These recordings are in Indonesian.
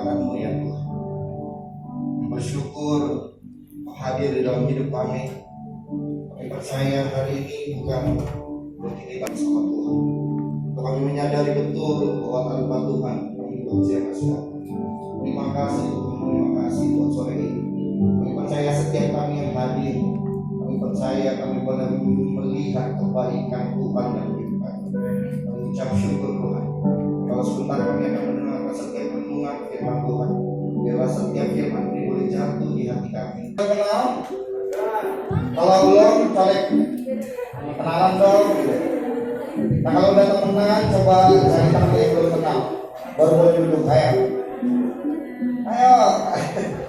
kepadamu ya Tuhan. Bersyukur hadir di dalam hidup kami. Kami percaya hari ini bukan rutinitas sama Tuhan. Untuk kami menyadari betul bahwa tanpa Tuhan kami manusia masih ada. Terima kasih Tuhan, terima kasih buat sore ini. Kami percaya setiap kami yang hadir, kami percaya kami boleh melihat kebaikan Tuhan dalam hidup kami. Kami ucap syukur Tuhan. Kalau sebentar kami akan mendengarkan setiap renungan firman Tuhan, biarlah setiap firman ini boleh jatuh di hati kami. Kenal? Kalau belum, colek kenalan dong. Nah kalau udah temenan, coba cari teman yang belum kenal, baru boleh duduk. Ayo,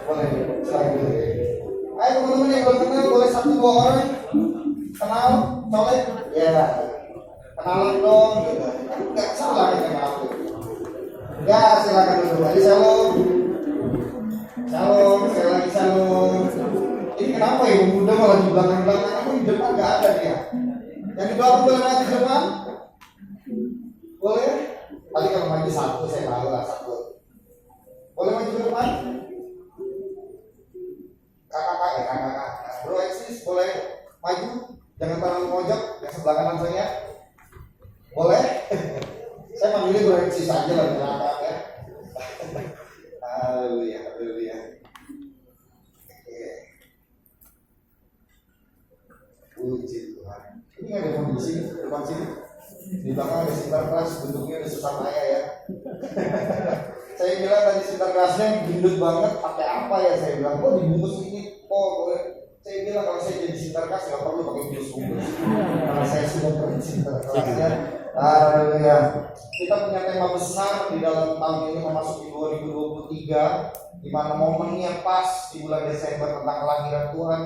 boleh silakan dulu. Ayo teman-teman yang belum kenal, boleh 1-2 orang kenal, colek, ya kenalan dong. Gitu. Nggak salah ya kenal. Ya silakan dulu. Tadi shalom, sekali lagi shalom. Ini kenapa ya muda malah di belakang-belakang? Aku di depan nggak ada dia. Yang di belakang boleh maju di depan? Boleh? Tadi kalau maju 1 saya tahu lah 1. Boleh maju ke depan? Kakak. Bro eksis boleh maju? Jangan taruh pojok yang sebelah kanan saya. Boleh? Saya manggilnya bro eksis aja lah belakang ya. Haleluya. Puji Tuhan. Ini nggak ada kondisi depan sini. Di belakang ada sintar keras, bentuknya udah susah payah ya. Saya bilang tadi sintar kerasnya gendut banget, pakai apa ya? Saya bilang, dibungkus ini. Boleh. Saya bilang kalau saya jadi sintar keras nggak perlu pakai bungkus. Karena saya sudah bersintar kerasnya. Haleluya. Kita punya tema besar di dalam tahun ini memasuki 2023, di mana momennya pas di bulan Desember tentang kelahiran Tuhan.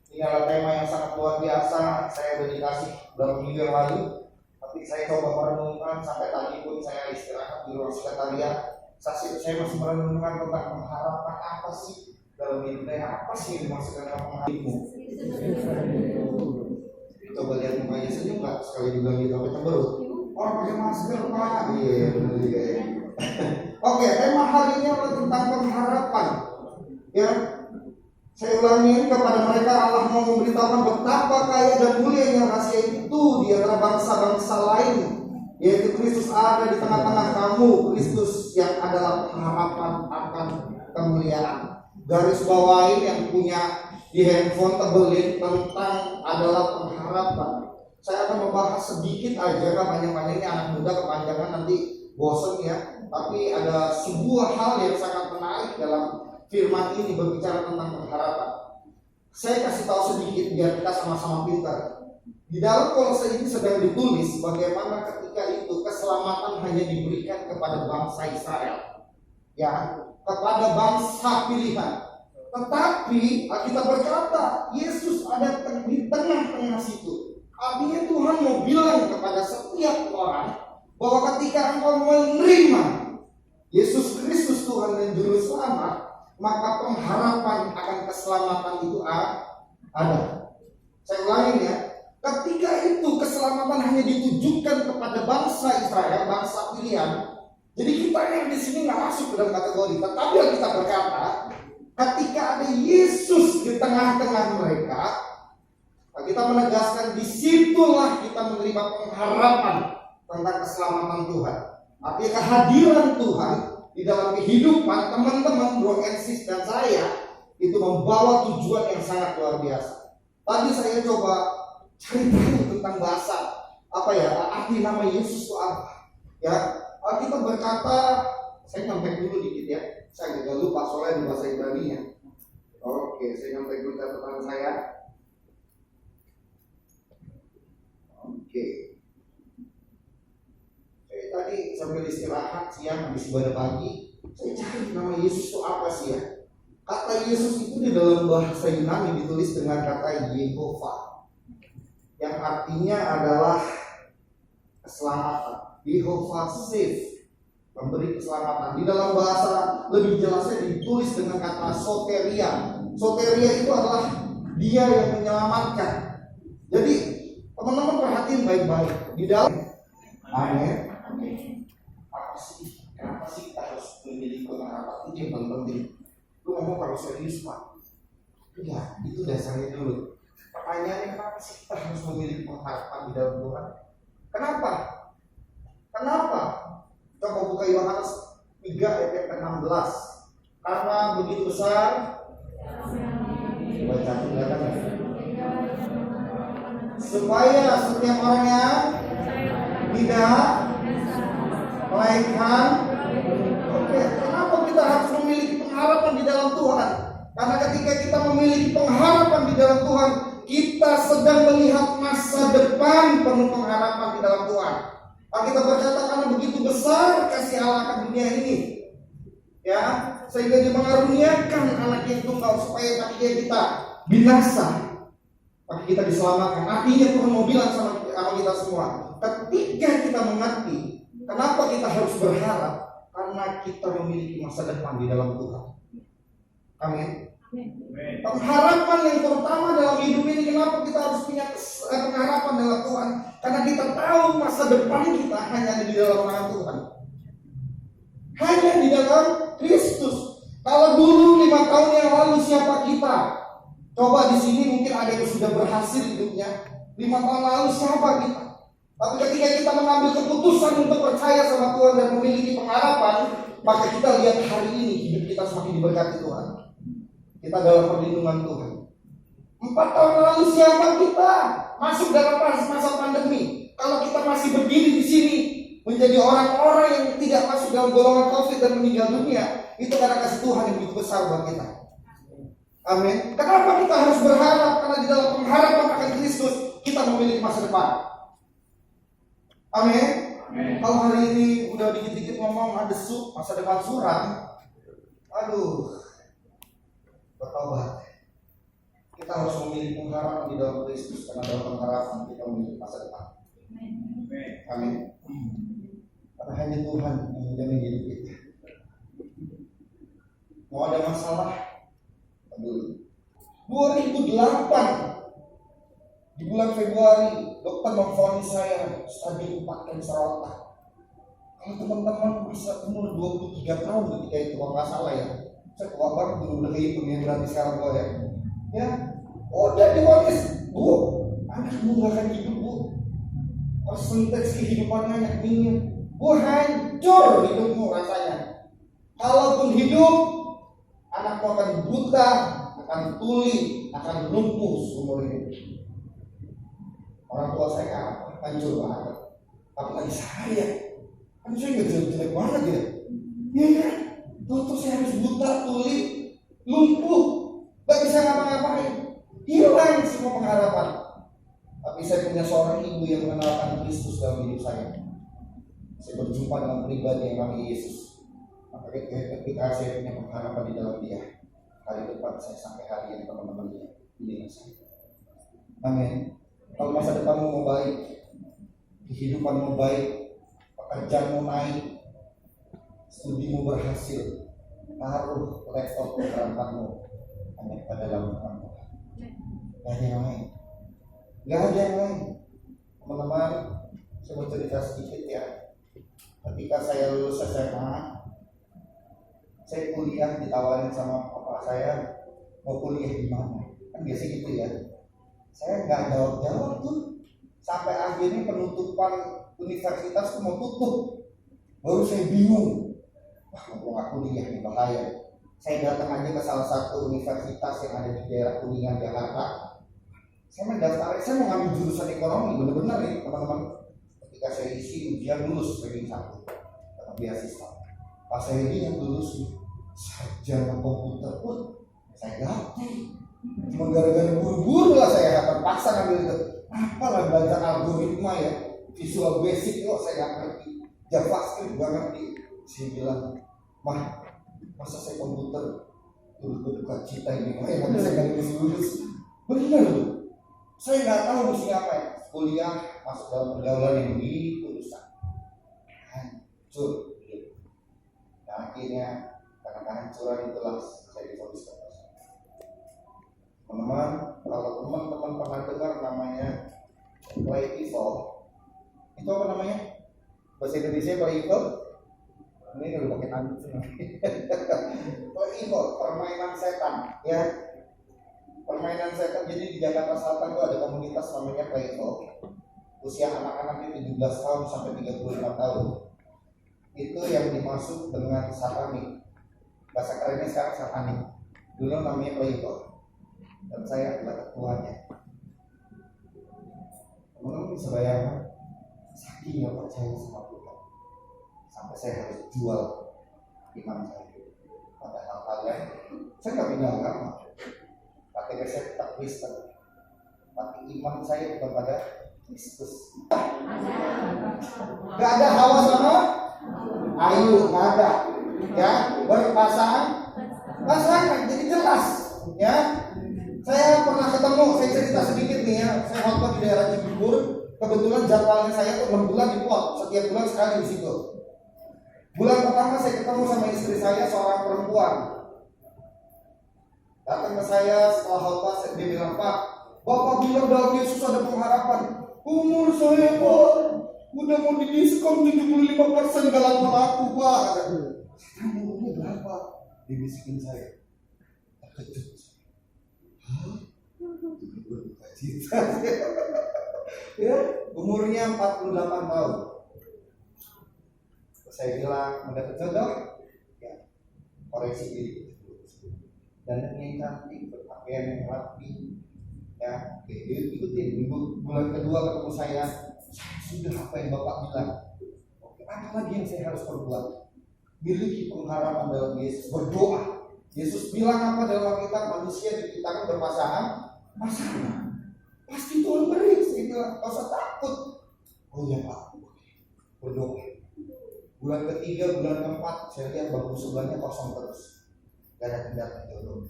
Ini adalah tema yang sangat luar biasa. Saya udah dikasih beberapa minggu yang lalu, tapi saya coba merenungkan sampai tadi pun saya istirahat di ruang sekretariat. Saya masih merenungkan tentang pengharapan apa sih dalam hidupnya, apa sih yang dimaksudkan dengan pengharapanmu. Coba lihat mukanya senyum Pak, sekali juga gitu pakai cemberut. Oh pakai masker Pak. Iya benar juga ya. Oke, tema hari ini adalah tentang pengharapan. Ya. Saya ulangi kepada mereka, Allah mau memberitahukan betapa kaya dan mulianya rahasia itu di antara bangsa-bangsa lain, yaitu Kristus ada di tengah-tengah kamu, Kristus yang adalah pengharapan akan kemuliaan. Garis bawahi yang punya di handphone tebelin tentang adalah pengharapan. Saya akan membahas sedikit aja, banyak-banyaknya anak muda kepanjangan nanti bosen ya. Tapi ada sebuah hal yang sangat menarik dalam firman ini berbicara tentang pengharapan. Saya kasih tahu sedikit biar kita sama-sama pintar. Di dalam Kolose ini sedang ditulis bagaimana ketika itu keselamatan hanya diberikan kepada bangsa Israel, ya, kepada bangsa pilihan. Tetapi kita berkata Yesus ada di tengah-tengah situ. Artinya Tuhan mau bilang kepada setiap orang bahwa ketika engkau menerima Yesus Kristus Tuhan dan Juru Selamat, maka pengharapan akan keselamatan itu ada. Saya ulangi ya, ketika itu keselamatan hanya ditujukan kepada bangsa Israel, bangsa pilihan. Jadi kita yang di sini nggak masuk dalam kategori. Tetapi yang kita berkata, ketika ada Yesus di tengah-tengah mereka, kita menegaskan disitulah kita menerima pengharapan tentang keselamatan Tuhan. Artinya kehadiran Tuhan di dalam kehidupan teman-teman, bro and sis dan saya itu membawa tujuan yang sangat luar biasa. Tadi saya coba cari tahu tentang bahasa arti nama Yesus itu apa. Ya, kita berkata, saya nyampe dulu dikit ya. Saya agak lupa soalnya di bahasa Ibrani-nya. Oke, saya nyampe dulu catatan saya. Oke. Tadi sambil istirahat siang habis ibadah pagi, saya cari nama Yesus itu apa sih ya? Kata Yesus itu di dalam bahasa Yunani ditulis dengan kata Yehovah, yang artinya adalah keselamatan. Yehovah save, memberi keselamatan. Di dalam bahasa lebih jelasnya ditulis dengan kata soteria. Soteria itu adalah Dia yang menyelamatkan. Jadi teman-teman perhatiin baik-baik di dalam. Amin. Apa sih Kenapa sih kita harus memiliki pengharapan? Itu yang paling penting. Lu ngomong kalau serius Pak. Ya, itu dasarnya dulu. Pertanyaannya, kenapa sih kita harus memiliki pengharapan di dalam Tuhan? Kenapa? Kenapa? Coba buka Yohanes 3 ayat 16. Karena begitu besar, baca belakang, supaya setiap orangnya tidak melainkan. Oke, kenapa kita harus memiliki pengharapan di dalam Tuhan? Karena ketika kita memiliki pengharapan di dalam Tuhan, kita sedang melihat masa depan penuh pengharapan di dalam Tuhan. Alkitab berkata karena begitu besar kasih Allah akan dunia ini, ya, sehingga dia mengaruniakan anak yang tunggal supaya tak kita binasa, tapi kita diselamatkan. Artinya Tuhan mau bilang sama kita semua, ketika kita mengerti kenapa kita harus berharap, karena kita memiliki masa depan di dalam Tuhan. Amin. Pengharapan yang terutama dalam hidup ini, kenapa kita harus punya pengharapan dalam Tuhan? Karena kita tahu masa depan kita hanya di dalam tangan Tuhan, hanya di dalam Kristus. Kalau dulu 5 tahun yang lalu siapa kita? Coba di sini mungkin ada yang sudah berhasil hidupnya. 5 tahun lalu siapa kita? Tapi ketika kita mengambil keputusan untuk percaya sama Tuhan dan memiliki pengharapan, maka kita lihat hari ini hidup kita semakin diberkati Tuhan. Kita dalam perlindungan Tuhan. 4 tahun lalu siapa kita? Masuk dalam masa pandemi. Kalau kita masih berdiri di sini menjadi orang-orang yang tidak masuk dalam golongan COVID dan meninggal dunia, itu karena kasih Tuhan yang begitu besar buat kita. Amin. Kenapa kita harus berharap? Karena di dalam pengharapan akan Kristus kita memiliki masa depan. Amin. Kalau hari ini udah dikit-dikit ngomong ada masa depan suram, aduh, bertobat. Kita harus memiliki pengharapan di dalam Kristus, karena dalam pengharapan kita memiliki masa depan. Amin. Karena hanya Tuhan yang menjamin hidup kita. Mau ada masalah? Aduh. 2008 di bulan Februari dokter memvonis saya stadium 4 kanker otak. Kalau teman-teman bisa umur 23 tahun ketika itu, kalau nggak salah ya, saya tua banget dulu, udah kehitung ya, berarti sekarang gue ya, udah divonis, Bu, anakmu nggak akan hidup, Bu. Persentase kehidupannya hanya minim, Bu, hancur hidupmu rasanya. Kalaupun hidup, anakmu akan buta, akan tuli, akan lumpuh seumur hidup. Orang tua saya hancur banget, apalagi saya, kan saya nggak jelek-jelek banget ya. Iya kan? Terus saya harus buta, tuli, lumpuh, gak bisa ngapa-ngapain, hilang semua pengharapan. Tapi saya punya seorang ibu yang mengenalkan Kristus dalam hidup saya. Saya berjumpa dengan pribadi yang namanya Yesus. Maka ketika saya punya pengharapan di dalam Dia, hari depan saya sampai hari yang teman-teman dia dengan saya. Amin. Kalau masa depanmu mau baik, kehidupanmu baik, pekerjaanmu naik, studimu berhasil, taruh laptop keteranganmu hanya pada dalam Tuhan. Gak ada yang lain. Gak ada yang lain. Teman-teman, saya mau cerita sedikit ya. Ketika saya lulus SMA, saya kuliah ditawarin sama papa saya, mau kuliah di mana? Kan biasa gitu ya. Saya nggak jawab tuh. Sampai akhirnya penutupan universitas tuh mau tutup. Baru saya bingung. Wah, mau nggak kuliah nih, bahaya. Saya datang aja ke salah satu universitas yang ada di daerah Kuningan, Jakarta. Saya mendaftar, saya mau ngambil jurusan ekonomi, benar-benar nih teman-teman. Ketika saya isi ujian lulus ranking 1 dapat beasiswa. Pas saya lihat lulus sarjana komputer pun saya daftar. Cuma gara-gara buru-buru lah saya terpaksa ngambil itu. Apalah belajar algoritma ya, Visual Basic kok saya nggak ngerti, JavaScript nggak ngerti. Saya bilang, mah, masa saya komputer berduka cita ini, tapi saya nggak lulus. Benar loh, saya nggak tahu mesti apa ya. Kuliah masuk dalam pergaulan yang begitu rusak, hancur. Nah, akhirnya karena kehancuran itulah saya difonis. Teman-teman, kalau teman-teman pernah dengar namanya play evil, itu apa namanya? Bahasa Indonesia play evil? Ini kalau pakai tanduk semua. Itu permainan setan, ya. Permainan setan. Jadi di Jakarta Selatan itu ada komunitas namanya Playful. Usia anak-anaknya 17 tahun sampai 35 tahun. Itu yang dimaksud dengan satanik. Bahasa kerennya sekarang satanik. Dulu namanya Playful. Dan saya adalah ketuanya. Teman-teman bisa bayangkan, saking yang percaya sama Tuhan, sampai saya harus jual iman saya. Padahal kalian, saya nggak pindah agama. KTP saya tetap Kristen, tapi iman saya bukan pada Kristus. Gak ada Hawa sama Ayu, gak ada. Ya, pasangan, jadi jelas. Ya, saya pernah ketemu, saya cerita sedikit nih ya. Saya khotbah di daerah Cibubur. Kebetulan jadwalnya saya tuh 6 bulan diplot, setiap bulan sekali di situ. Bulan pertama saya ketemu sama istri saya, seorang perempuan. Datang ke saya setelah khotbah, dia bilang, Pak, Bapak bilang dalam Yesus ada pengharapan. Umur saya, Pak, udah mau didiskon 75% gak laku-laku, Pak. Saya umurnya berapa? Dibisikin saya. Terkejut. Ya, umurnya 48 tahun. Saya bilang udah jodoh, ya koreksi diri. Dan yang cantik, berpakaian yang rapi, ya, ikutin. Bulan kedua ketemu saya sudah apa yang Bapak bilang. Oke, apa lagi yang saya harus perbuat? Miliki pengharapan dalam Yesus, berdoa. Yesus bilang apa dalam Alkitab, manusia diciptakan berpasangan. Pasti Tuhan beri. Saya bilang, gak usah takut. Oh ya Pak, berdoa. Bulan ketiga, bulan keempat, saya lihat bangku sebelahnya kosong terus. Gak ada tindakan jodoh.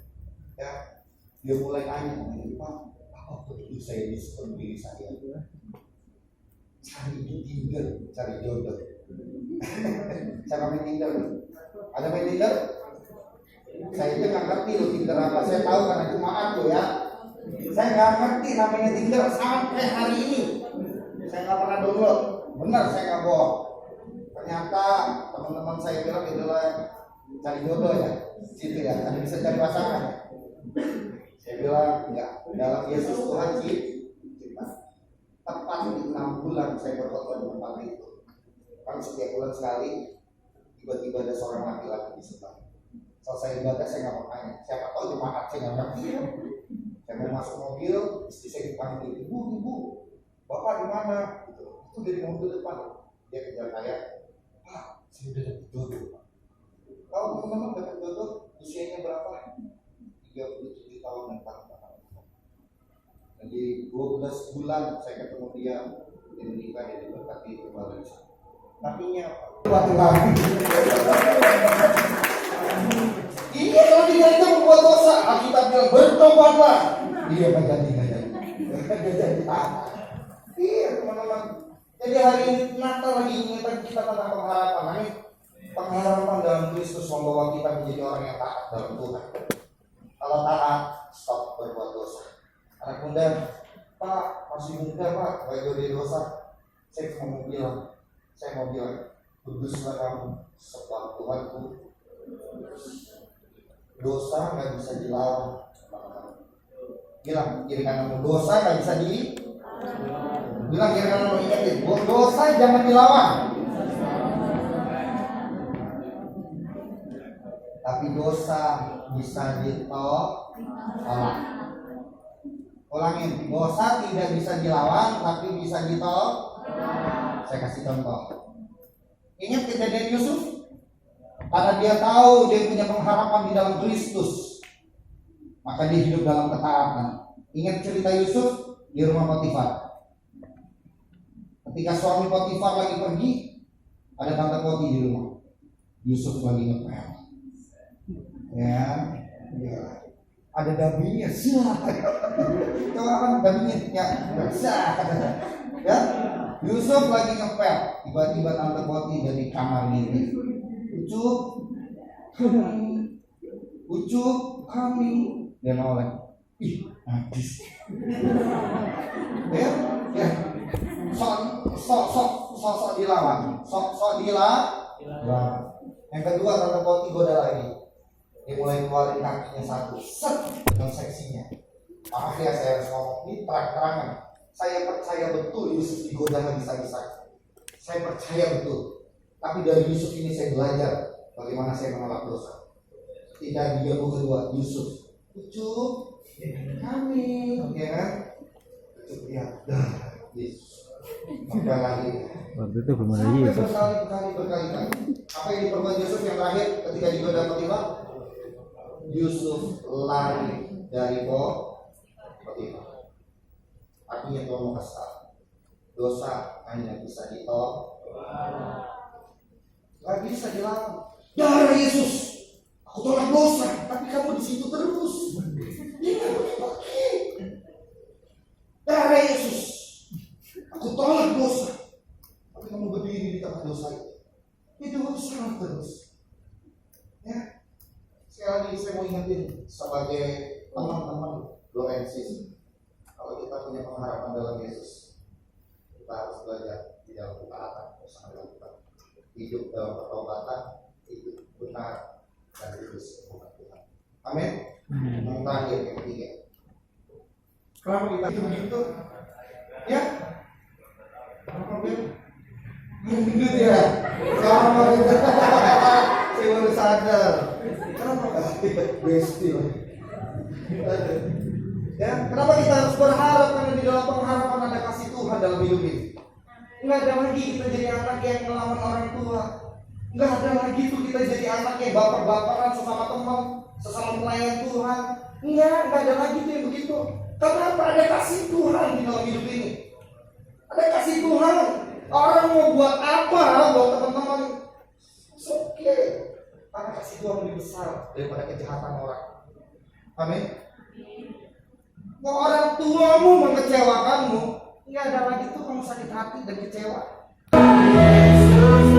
Ya, dia mulai tanya, Pak, apa betul saya diskon diri saya? Cari Tinder, cari jodoh. Cara main Tinder, ada main Tinder? Saya itu nggak ngerti loh Tinder apa. Saya tahu karena jemaat tuh ya. Saya nggak ngerti namanya Tinder sampai hari ini. Saya nggak pernah download. Benar, saya nggak bohong. Ternyata teman-teman saya bilang itulah cari jodoh ya. Situ ya, ada bisa cari pasangan. Saya bilang enggak. Dalam Yesus Tuhan cipta. Tepat di 6 bulan saya berkhotbah di tempat itu. Kan setiap bulan sekali tiba-tiba ada seorang laki-laki di sebelah. Selesai ibadah saya nggak mau tanya. Siapa tahu jemaat saya nggak ngerti. Saya mau masuk mobil, istri saya dipanggil, ibu, bapak di mana? Itu dari mobil depan. Dia kejar saya, Pak, saya udah dapat jodoh. Kalau teman-teman dapat jodoh, usianya berapa? 37 tahun dan tahun. Jadi 12 bulan saya ketemu dia menikah dan diberkati kembali. Artinya iya, kalau dia itu membuat dosa, Alkitab bilang bertobatlah. Iya, nggak jadi. Iya, teman-teman. Jadi hari ini Natal lagi ingatkan kita tentang pengharapan. Pengharapan dalam Kristus membawa kita menjadi orang yang taat dalam Tuhan. Kalau taat, stop berbuat dosa. Anak muda, Pak, masih muda Pak, gak jadi dosa. Saya mau bilang, kuduslah kamu sebab Tuhanku. Dosa nggak bisa dilawan. Bilang kiri kanan, dosa nggak bisa bilang kiri kanan, ingetin, dosa jangan dilawan. Tapi dosa bisa ditolak. Ulangin, dosa tidak bisa dilawan, tapi bisa ditolak. Saya kasih contoh. Ingat kejadian Yusuf? Karena dia tahu dia punya pengharapan di dalam Kristus, maka dia hidup dalam ketaatan. Ingat cerita Yusuf di rumah Potifar. Ketika suami Potifar lagi pergi, ada tante Poti di rumah. Yusuf lagi ngepel. Ya. Ada dabinya, coba kan dabinya, ya. Yusuf lagi ngepel, tiba-tiba tante Poti dari kamar ini. Ucup kami dia noleh. Ih, habis. Ya. Sok dilawan. Yang kedua, tante Poti goda lagi. Dia mulai keluarin kakinya satu, set dengan seksinya. Maaf ya, saya harus ngomong ini terang-terangan. Saya percaya betul Yusuf digoda habis-habisan. Saya percaya betul. Tapi dari Yusuf ini saya belajar bagaimana saya menolak dosa. Tidak di yang kedua, Yusuf, ucup, kami, oke kan? Ucup ya, dah, Yesus. Sampai lagi. Waktu itu belum ada Sampai Yesus. berkali-kali. Apa yang diperbuat Yusuf yang terakhir ketika digoda Potifar? Yusuf lari dari Potifar. Artinya Tuhan mau kasih tahu, dosa hanya bisa ditolak, nggak bisa dilawan. Darah Yesus, aku tolak dosa, tapi kamu di situ terus. Ini nggak pakai. Darah Yesus, aku tolak dosa, tapi kamu berdiri di tempat dosa itu. Itu usaha terus. Ya, sekali lagi saya mau ingetin sebagai teman-teman Lorensis, kalau kita punya pengharapan dalam Yesus, kita harus belajar di dalam ketaatan bersama dengan Tuhan. Hidup dalam pertobatan, hidup benar dan lulus kepada Tuhan. Amin. Yang terakhir, yang ketiga. Kenapa kita hidup begitu? Ya. Kenapa Bel? Gendut ya. Sama kita. Saya baru sadar. Kenapa? Besti loh. Ya, kenapa kita harus berharap? Karena di dalam pengharapan ada kasih Tuhan dalam hidup ini. Nggak ada lagi kita jadi anak yang melawan orang tua. Nggak ada lagi tuh kita jadi anak yang baper-baperan sesama teman, sesama pelayan Tuhan. Nggak ada lagi tuh yang begitu. Kenapa? Ada kasih Tuhan di dalam hidup ini. Ada kasih Tuhan. Orang mau buat apa buat teman-teman? Oke. Karena kasih Tuhan lebih besar daripada kejahatan orang. Amin. Mau orang tuamu mengecewakanmu, nggak ada lagi tuh kamu sakit hati dan kecewa. Yesus